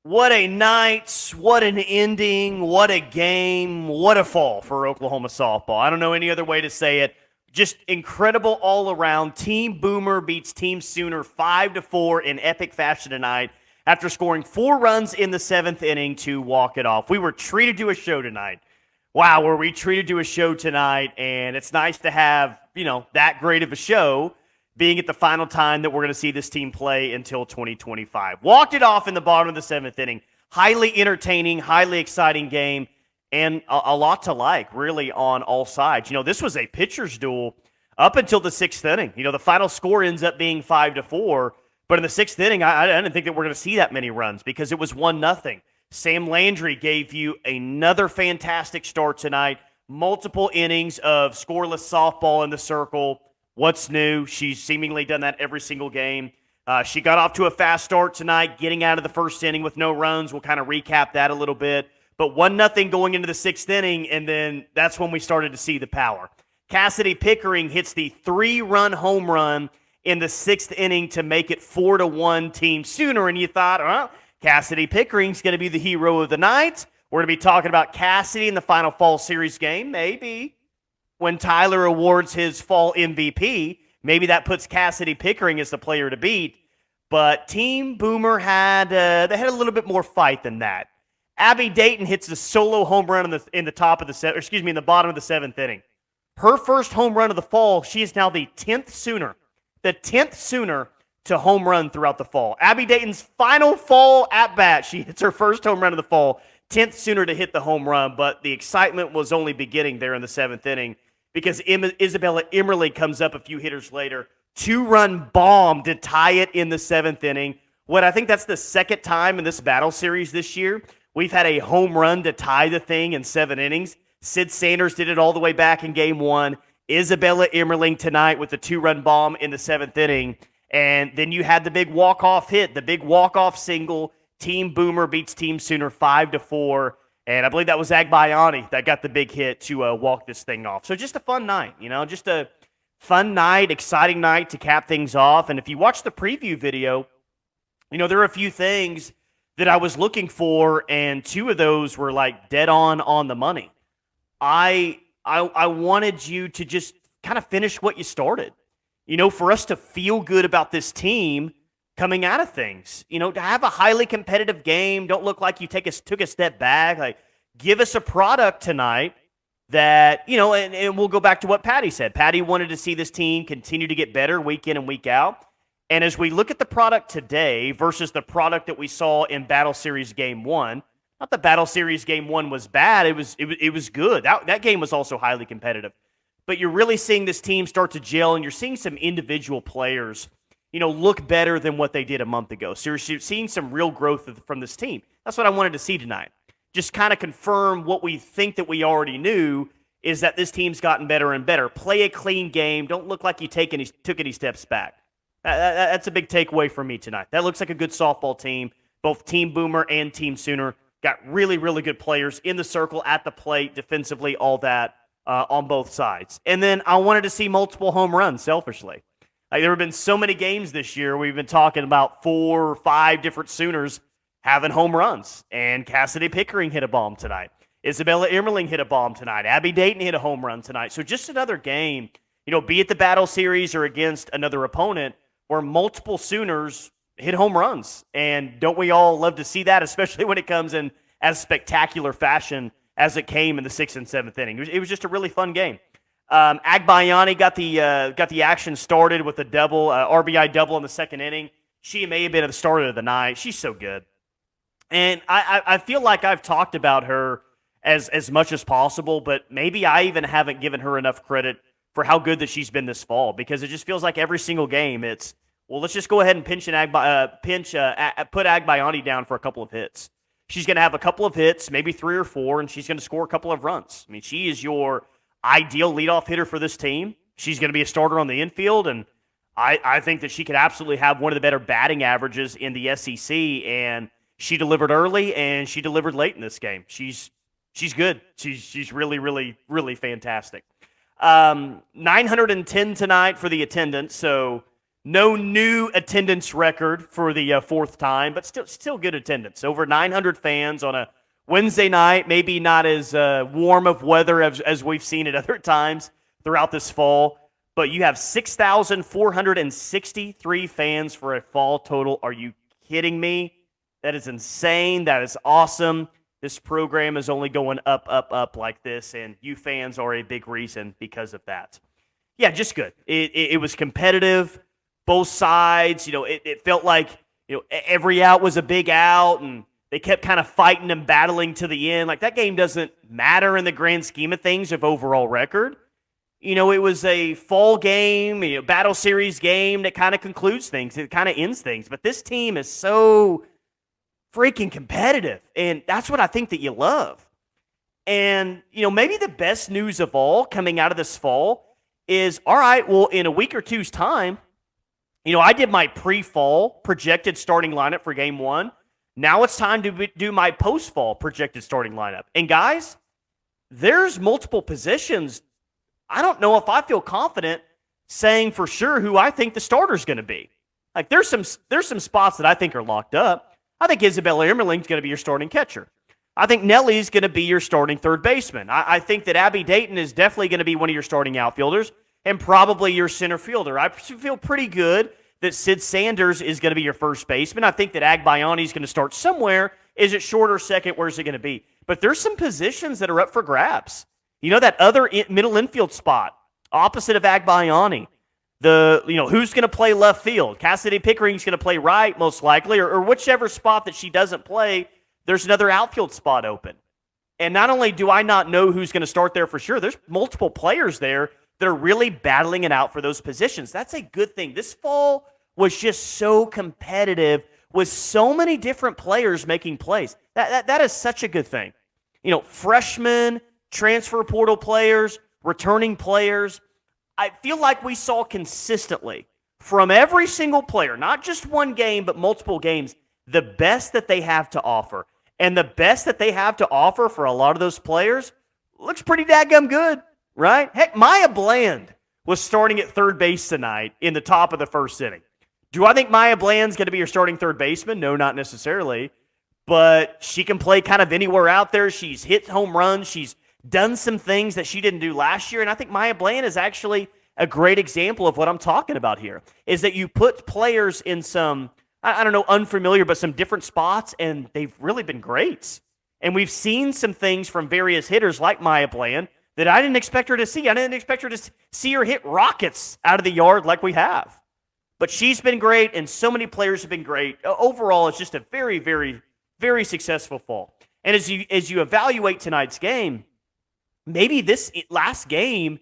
What a night, what an ending, what a game, what a fall for Oklahoma softball. I don't know any other way to say it. Just incredible all around. Team Boomer beats Team Sooner 5-4 in epic fashion tonight after scoring 4 runs in the 7th inning to walk it off. We were treated to a show tonight. Wow, were we treated to a show tonight, and it's nice to have, that great of a show being at the final time that we're going to see this team play until 2025. Walked it off in the bottom of the 7th inning. Highly entertaining, highly exciting game, and a lot to like, really, on all sides. This was a pitcher's duel up until the 6th inning. The final score ends up being 5-4, but in the 6th inning, I didn't think that we're going to see that many runs because it was 1-0. Sam Landry gave you another fantastic start tonight. Multiple innings of scoreless softball in the circle. What's new? She's seemingly done that every single game. She got off to a fast start tonight, getting out of the 1st inning with no runs. We'll kind of recap that a little bit. But 1-0 going into the 6th inning, and then that's when we started to see the power. Cassidy Pickering hits the 3-run home run in the 6th inning to make it 4-1 Team Sooner. And you thought, well, Cassidy Pickering's going to be the hero of the night. We're going to be talking about Cassidy in the final fall series game, maybe. When Tyler awards his fall MVP, maybe that puts Cassidy Pickering as the player to beat. But Team Boomer had a little bit more fight than that. Abby Dayton hits a solo home run in the bottom of the 7th inning. Her first home run of the fall. She is now the 10th Sooner to home run throughout the fall. Abby Dayton's final fall at bat. She hits her first home run of the fall. 10th Sooner to hit the home run, but the excitement was only beginning there in the 7th inning. Because Isabella Emerling comes up a few hitters later. 2-run bomb to tie it in the 7th inning. I think that's the second time in this battle series this year we've had a home run to tie the thing in 7 innings. Sid Sanders did it all the way back in Game 1. Isabella Emerling tonight with the 2-run bomb in the 7th inning. And then you had the big walk-off hit, the big walk-off single. Team Boomer beats Team Sooner 5-4. And I believe that was Agbayani that got the big hit to walk this thing off. So just a fun night, just a fun night, exciting night to cap things off. And if you watch the preview video, there are a few things that I was looking for, and 2 of those were like dead on the money. I wanted you to just kind of finish what you started. For us to feel good about this team coming out of things, to have a highly competitive game. Don't look like you took a step back. Like, give us a product tonight that, and we'll go back to what Patty said. Patty wanted to see this team continue to get better week in and week out. And as we look at the product today versus the product that we saw in Battle Series Game 1, not that Battle Series Game 1 was bad. It was good. That game was also highly competitive. But you're really seeing this team start to gel, and you're seeing some individual players look better than what they did a month ago. So you're seeing some real growth from this team. That's what I wanted to see tonight. Just kind of confirm what we think that we already knew, is that this team's gotten better and better. Play a clean game. Don't look like you took any steps back. That's a big takeaway for me tonight. That looks like a good softball team. Both Team Boomer and Team Sooner got really, really good players in the circle, at the plate, defensively, all that on both sides. And then I wanted to see multiple home runs, selfishly. There have been so many games this year. We've been talking about 4 or 5 different Sooners having home runs. And Cassidy Pickering hit a bomb tonight. Isabella Emerling hit a bomb tonight. Abby Dayton hit a home run tonight. So just another game, be it the Battle Series or against another opponent, where multiple Sooners hit home runs. And don't we all love to see that, especially when it comes in as spectacular fashion as it came in the 6th and 7th inning. It was just a really fun game. Agbayani got the action started with a double, RBI double in the 2nd inning. She may have been at the start of the night. She's so good. And I feel like I've talked about her as much as possible, but maybe I even haven't given her enough credit for how good that she's been this fall, because it just feels like every single game it's, well, let's just go ahead and put Agbayani down for a couple of hits. She's going to have a couple of hits, maybe 3 or 4, and she's going to score a couple of runs. I mean, she is your ideal leadoff hitter for this team. She's going to be a starter on the infield, and I think that she could absolutely have one of the better batting averages in the SEC, and she delivered early, and she delivered late in this game. She's good. She's really, really, really fantastic. 910 tonight for the attendance, so No new attendance record for the fourth time, but still good attendance. Over 900 fans on a Wednesday night, maybe not as warm of weather as we've seen at other times throughout this fall, but you have 6,463 fans for a fall total. Are you kidding me? That is insane. That is awesome. This program is only going up, up, up like this, and you fans are a big reason because of that. Yeah, just good. It was competitive, both sides. It felt like every out was a big out, and they kept kind of fighting and battling to the end. Like, that game doesn't matter in the grand scheme of things of overall record. It was a fall game, battle series game that kind of concludes things. It kind of ends things. But this team is so freaking competitive, and that's what I think that you love. And, maybe the best news of all coming out of this fall is, all right, well, in a week or two's time, I did my pre-fall projected starting lineup for game one. Now it's time to do my post-fall projected starting lineup. And guys, there's multiple positions. I don't know if I feel confident saying for sure who I think the starter's going to be. Like, there's some spots that I think are locked up. I think Isabel Emerling's going to be your starting catcher. I think Nellie's going to be your starting third baseman. I think that Abby Dayton is definitely going to be one of your starting outfielders and probably your center fielder. I feel pretty good that Sid Sanders is going to be your first baseman. I think that Agbayani is going to start somewhere. Is it short or second? Where's it going to be? But there's some positions that are up for grabs. That other middle infield spot opposite of Agbayani. Who's going to play left field? Cassidy Pickering's going to play right, most likely, or whichever spot that she doesn't play, there's another outfield spot open. And not only do I not know who's going to start there for sure, there's multiple players there that are really battling it out for those positions. That's a good thing. This fall was just so competitive with so many different players making plays. That is such a good thing. Freshmen, transfer portal players, returning players. I feel like we saw consistently from every single player, not just one game, but multiple games, the best that they have to offer. And the best that they have to offer for a lot of those players looks pretty daggum good, right? Heck, Maya Bland was starting at third base tonight in the top of the first inning. Do I think Maya Bland's going to be your starting third baseman? No, not necessarily. But she can play kind of anywhere out there. She's hit home runs. She's done some things that she didn't do last year. And I think Maya Bland is actually a great example of what I'm talking about here, is that you put players in some, I don't know, unfamiliar, but some different spots, and they've really been great. And we've seen some things from various hitters like Maya Bland that I didn't expect her to see. I didn't expect her to see her hit rockets out of the yard like we have. But she's been great, and so many players have been great. Overall, it's just a very, very, very successful fall. And as you evaluate tonight's game, maybe this last game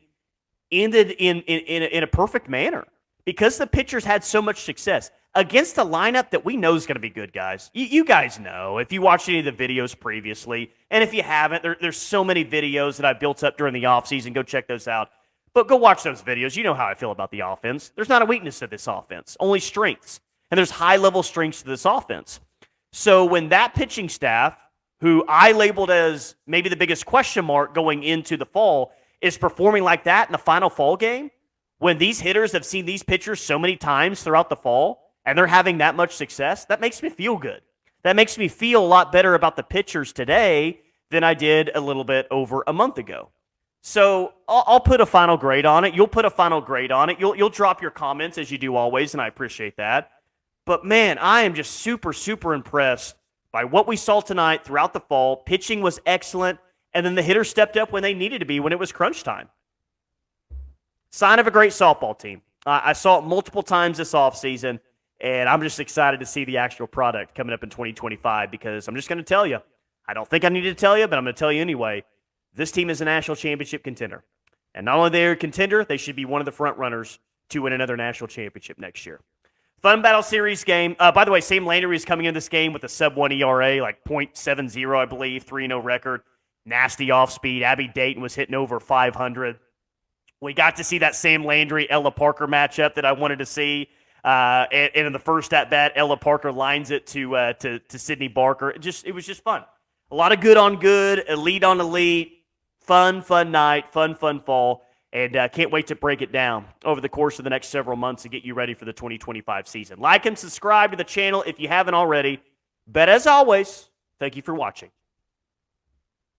ended in a perfect manner because the pitchers had so much success against a lineup that we know is going to be good, guys. You guys know if you watched any of the videos previously, and if you haven't, there's so many videos that I built up during the offseason. Go check those out. But go watch those videos. You know how I feel about the offense. There's not a weakness to this offense, only strengths. And there's high-level strengths to this offense. So when that pitching staff, who I labeled as maybe the biggest question mark going into the fall, is performing like that in the final fall game, when these hitters have seen these pitchers so many times throughout the fall, and they're having that much success, that makes me feel good. That makes me feel a lot better about the pitchers today than I did a little bit over a month ago. So I'll put a final grade on it. You'll put a final grade on it. You'll drop your comments as you do always, and I appreciate that. But, man, I am just super, super impressed by what we saw tonight throughout the fall. Pitching was excellent, and then the hitters stepped up when they needed to be when it was crunch time. Sign of a great softball team. I saw it multiple times this offseason, and I'm just excited to see the actual product coming up in 2025 because I'm just going to tell you. I don't think I need to tell you, but I'm going to tell you anyway. This team is a national championship contender. And not only are they a contender, they should be one of the front runners to win another national championship next year. Fun Battle Series game. By the way, Sam Landry is coming in this game with a sub-1 ERA, like .70, I believe, 3-0 record. Nasty off-speed. Abby Dayton was hitting over 500. We got to see that Sam Landry-Ella Parker matchup that I wanted to see. And in the first at-bat, Ella Parker lines it to Sydney Barker. It was just fun. A lot of good on good, elite on elite. Fun night, fun fall. And can't wait to break it down over the course of the next several months and get you ready for the 2025 season. Like and subscribe to the channel if you haven't already. But as always, thank you for watching.